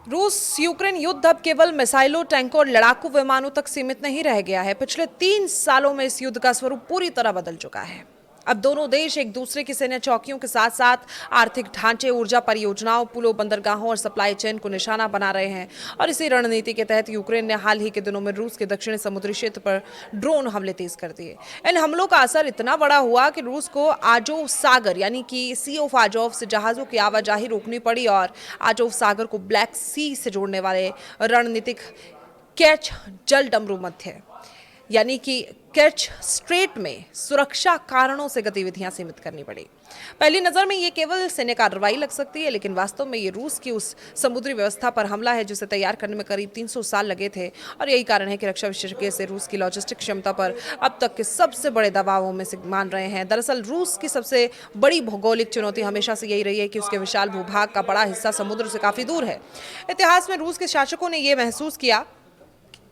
रूस यूक्रेन युद्ध अब केवल मिसाइलों, टैंकों और लड़ाकू विमानों तक सीमित नहीं रह गया है। पिछले 3 सालों में इस युद्ध का स्वरूप पूरी तरह बदल चुका है। अब दोनों देश एक दूसरे की सैन्य चौकियों के साथ साथ आर्थिक ढांचे, ऊर्जा परियोजनाओं, पुलों, बंदरगाहों और सप्लाई चेन को निशाना बना रहे हैं। और इसी रणनीति के तहत यूक्रेन ने हाल ही के दिनों में रूस के दक्षिणी समुद्री क्षेत्र पर ड्रोन हमले तेज कर दिए। इन हमलों का असर इतना बड़ा हुआ कि रूस को आजोव सागर यानी कि सी ऑफ आजोव से जहाजों की आवाजाही रोकनी पड़ी और आजोव सागर को ब्लैक सी से जोड़ने वाले रणनीतिक कैच जल डमरू मध्य यानी कि कैच स्ट्रेट में सुरक्षा कारणों से गतिविधियां सीमित करनी पड़ी। पहली नजर में ये केवल सैन्य कार्रवाई लग सकती है, लेकिन वास्तव में ये रूस की उस समुद्री व्यवस्था पर हमला है जिसे तैयार करने में करीब 300 साल लगे थे। और यही कारण है कि रक्षा विशेषज्ञ से रूस की लॉजिस्टिक क्षमता पर अब तक के सबसे बड़े दबावों में से मान रहे हैं। दरअसल रूस की सबसे बड़ी भौगोलिक चुनौती हमेशा से यही रही है कि उसके विशाल भूभाग का बड़ा हिस्सा समुद्र से काफी दूर है। इतिहास में रूस के शासकों ने यह महसूस किया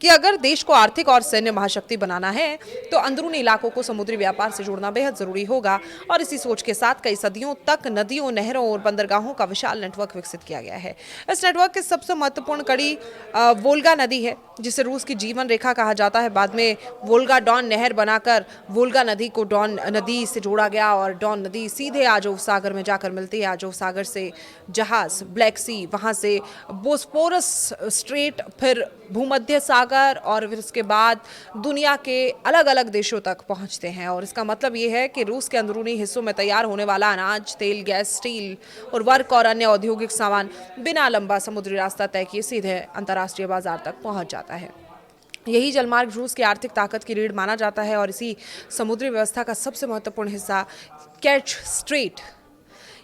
कि अगर देश को आर्थिक और सैन्य महाशक्ति बनाना है तो अंदरूनी इलाकों को समुद्री व्यापार से जोड़ना बेहद जरूरी होगा। और इसी सोच के साथ कई सदियों तक नदियों, नहरों और बंदरगाहों का विशाल नेटवर्क विकसित किया गया है। इस नेटवर्क की सबसे महत्वपूर्ण कड़ी वोल्गा नदी है, जिसे रूस की जीवन रेखा कहा जाता है। बाद में वोल्गा डॉन नहर बनाकर वोल्गा नदी को डॉन नदी से जोड़ा गया और डॉन नदी सीधे आजोव सागर में जाकर मिलती है। आजोव सागर से जहाज ब्लैक सी, वहां से बोस्पोरस स्ट्रेट, फिर भूमध्य सागर और फिर उसके बाद दुनिया के अलग अलग देशों तक पहुंचते हैं। और इसका मतलब ये है कि रूस के अंदरूनी हिस्सों में तैयार होने वाला अनाज, तेल, गैस, स्टील, उर्वरक और अन्य औद्योगिक सामान बिना लंबा समुद्री रास्ता तय किए सीधे अंतर्राष्ट्रीय बाजार तक पहुंच जाता है। यही जलमार्ग रूस की आर्थिक ताकत की रीढ़ माना जाता है। और इसी समुद्री व्यवस्था का सबसे महत्वपूर्ण हिस्सा कैच स्ट्रेट,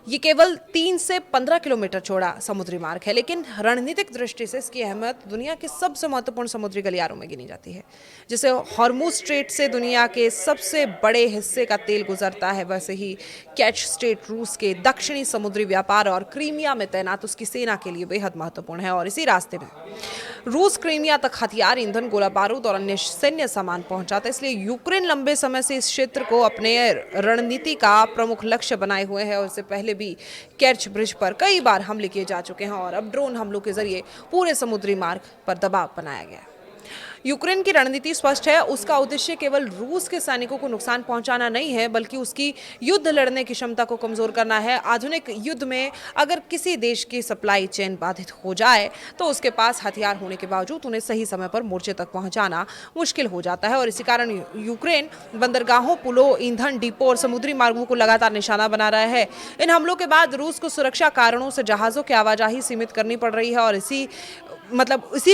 ये केवल 3 से 15 किलोमीटर चौड़ा समुद्री मार्ग है, लेकिन रणनीतिक दृष्टि से इसकी अहमियत दुनिया के सबसे महत्वपूर्ण समुद्री गलियारों में गिनी जाती है। जैसे हॉर्मुज स्ट्रेट से दुनिया के सबसे बड़े हिस्से का तेल गुजरता है, वैसे ही कैच स्ट्रेट रूस के दक्षिणी समुद्री व्यापार और क्रीमिया में तैनात उसकी सेना के लिए बेहद महत्वपूर्ण है। और इसी रास्ते में रूस क्रीमिया तक हथियार, ईंधन, गोला बारूद और अन्य सैन्य सामान पहुंचाता है। इसलिए यूक्रेन लंबे समय से इस क्षेत्र को अपने रणनीति का प्रमुख लक्ष्य बनाए हुए है और इससे पहले भी केर्च ब्रिज पर कई बार हमले किए जा चुके हैं और अब ड्रोन हमलों के जरिए पूरे समुद्री मार्ग पर दबाव बनाया गया है। यूक्रेन की रणनीति स्पष्ट है। उसका उद्देश्य केवल रूस के सैनिकों को नुकसान पहुंचाना नहीं है, बल्कि उसकी युद्ध लड़ने की क्षमता को कमजोर करना है। आधुनिक युद्ध में अगर किसी देश की सप्लाई चेन बाधित हो जाए तो उसके पास हथियार होने के बावजूद उन्हें सही समय पर मोर्चे तक पहुंचाना मुश्किल हो जाता है। और इसी कारण यूक्रेन बंदरगाहों, पुलों, ईंधन डिपो और समुद्री मार्गों को लगातार निशाना बना रहा है। इन हमलों के बाद रूस को सुरक्षा कारणों से जहाजों की आवाजाही सीमित करनी पड़ रही है और इसी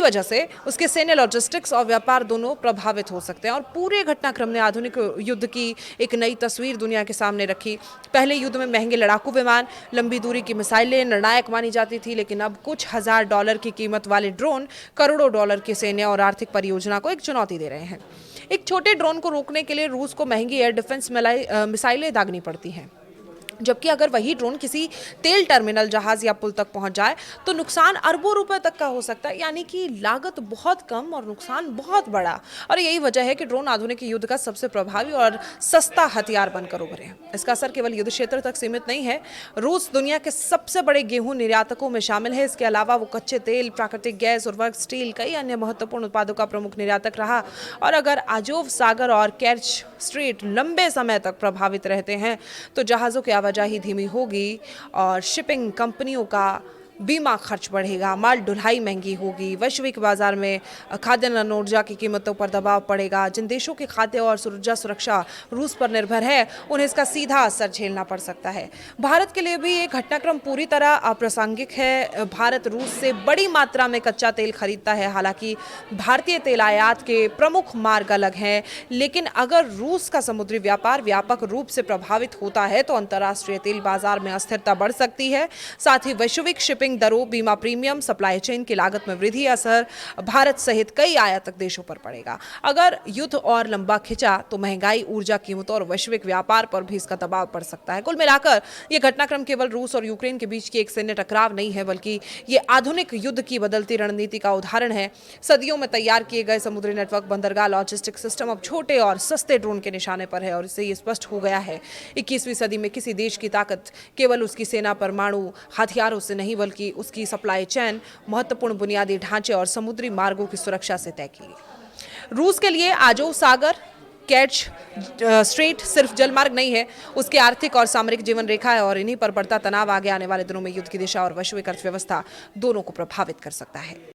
वजह से उसके सैन्य, लॉजिस्टिक्स और व्यापार दोनों प्रभावित हो सकते हैं। और पूरे घटनाक्रम ने आधुनिक युद्ध की एक नई तस्वीर दुनिया के सामने रखी। पहले युद्ध में महंगे लड़ाकू विमान, लंबी दूरी की मिसाइलें निर्णायक मानी जाती थी, लेकिन अब कुछ हजार डॉलर की कीमत वाले ड्रोन करोड़ों डॉलर की सैन्य और आर्थिक परियोजना को एक चुनौती दे रहे हैं। एक छोटे ड्रोन को रोकने के लिए रूस को महंगी एयर डिफेंस मिसाइलें दागनी पड़ती हैं, जबकि अगर वही ड्रोन किसी तेल टर्मिनल, जहाज या पुल तक पहुंच जाए तो नुकसान अरबों रुपए तक का हो सकता है। यानी कि लागत बहुत कम और नुकसान बहुत बड़ा। और यही वजह है कि ड्रोन आधुनिक युद्ध का सबसे प्रभावी और सस्ता हथियार बनकर उभरे हैं। इसका असर केवल युद्ध क्षेत्र तक सीमित नहीं है। रूस दुनिया के सबसे बड़े गेहूं निर्यातकों में शामिल है। इसके अलावा वो कच्चे तेल, प्राकृतिक गैस, उर्वरक, स्टील, कई अन्य महत्वपूर्ण उत्पादों का प्रमुख निर्यातक रहा। और अगर आजोव सागर और केर्च स्ट्रेट लंबे समय तक प्रभावित रहते हैं तो जहाजों की आवाजाही धीमी होगी और शिपिंग कंपनियों का बीमा खर्च बढ़ेगा, माल ढुलाई महंगी होगी, वैश्विक बाजार में खाद्यान्न, ऊर्जा की कीमतों पर दबाव पड़ेगा। जिन देशों की खाद्य और ऊर्जा सुरक्षा रूस पर निर्भर है, उन्हें इसका सीधा असर झेलना पड़ सकता है। भारत के लिए भी ये घटनाक्रम पूरी तरह अप्रासंगिक है। भारत रूस से बड़ी मात्रा में कच्चा तेल खरीदता है। हालांकि भारतीय तेल आयात के प्रमुख मार्ग अलग हैं, लेकिन अगर रूस का समुद्री व्यापार व्यापक रूप से प्रभावित होता है तो अंतर्राष्ट्रीय तेल बाजार में अस्थिरता बढ़ सकती है। साथ ही वैश्विक शिपिंग दरों, बीमा प्रीमियम, सप्लाई चेन की लागत में वृद्धि असर भारत सहित कई आयातक देशों पर पड़ेगा। अगर युद्ध और लंबा खिंचा तो महंगाई, ऊर्जा कीमतों और वैश्विक व्यापार पर भी इसका दबाव पड़ सकता है। कुल मिलाकर यह घटनाक्रम केवल रूस और यूक्रेन के बीच की एक सैन्य टकराव नहीं है, बल्कि ये आधुनिक युद्ध की बदलती रणनीति का उदाहरण है। सदियों में तैयार किए गए समुद्री नेटवर्क, बंदरगाह, लॉजिस्टिक सिस्टम अब छोटे और सस्ते ड्रोन के निशाने पर है। और इससे ये स्पष्ट हो गया है 21वीं सदी में किसी देश की ताकत केवल उसकी सेना, परमाणु हथियारों से नहीं, बल्कि बल्कि उसकी सप्लाई चेन, महत्वपूर्ण बुनियादी ढांचे और समुद्री मार्गों की सुरक्षा से तय की। रूस के लिए आजोव सागर, कैच स्ट्रेट सिर्फ जलमार्ग नहीं है, उसकी आर्थिक और सामरिक जीवन रेखा है और इन्हीं पर बढ़ता तनाव आगे आने वाले दिनों में युद्ध की दिशा और वैश्विक अर्थव्यवस्था दोनों को प्रभावित कर सकता है।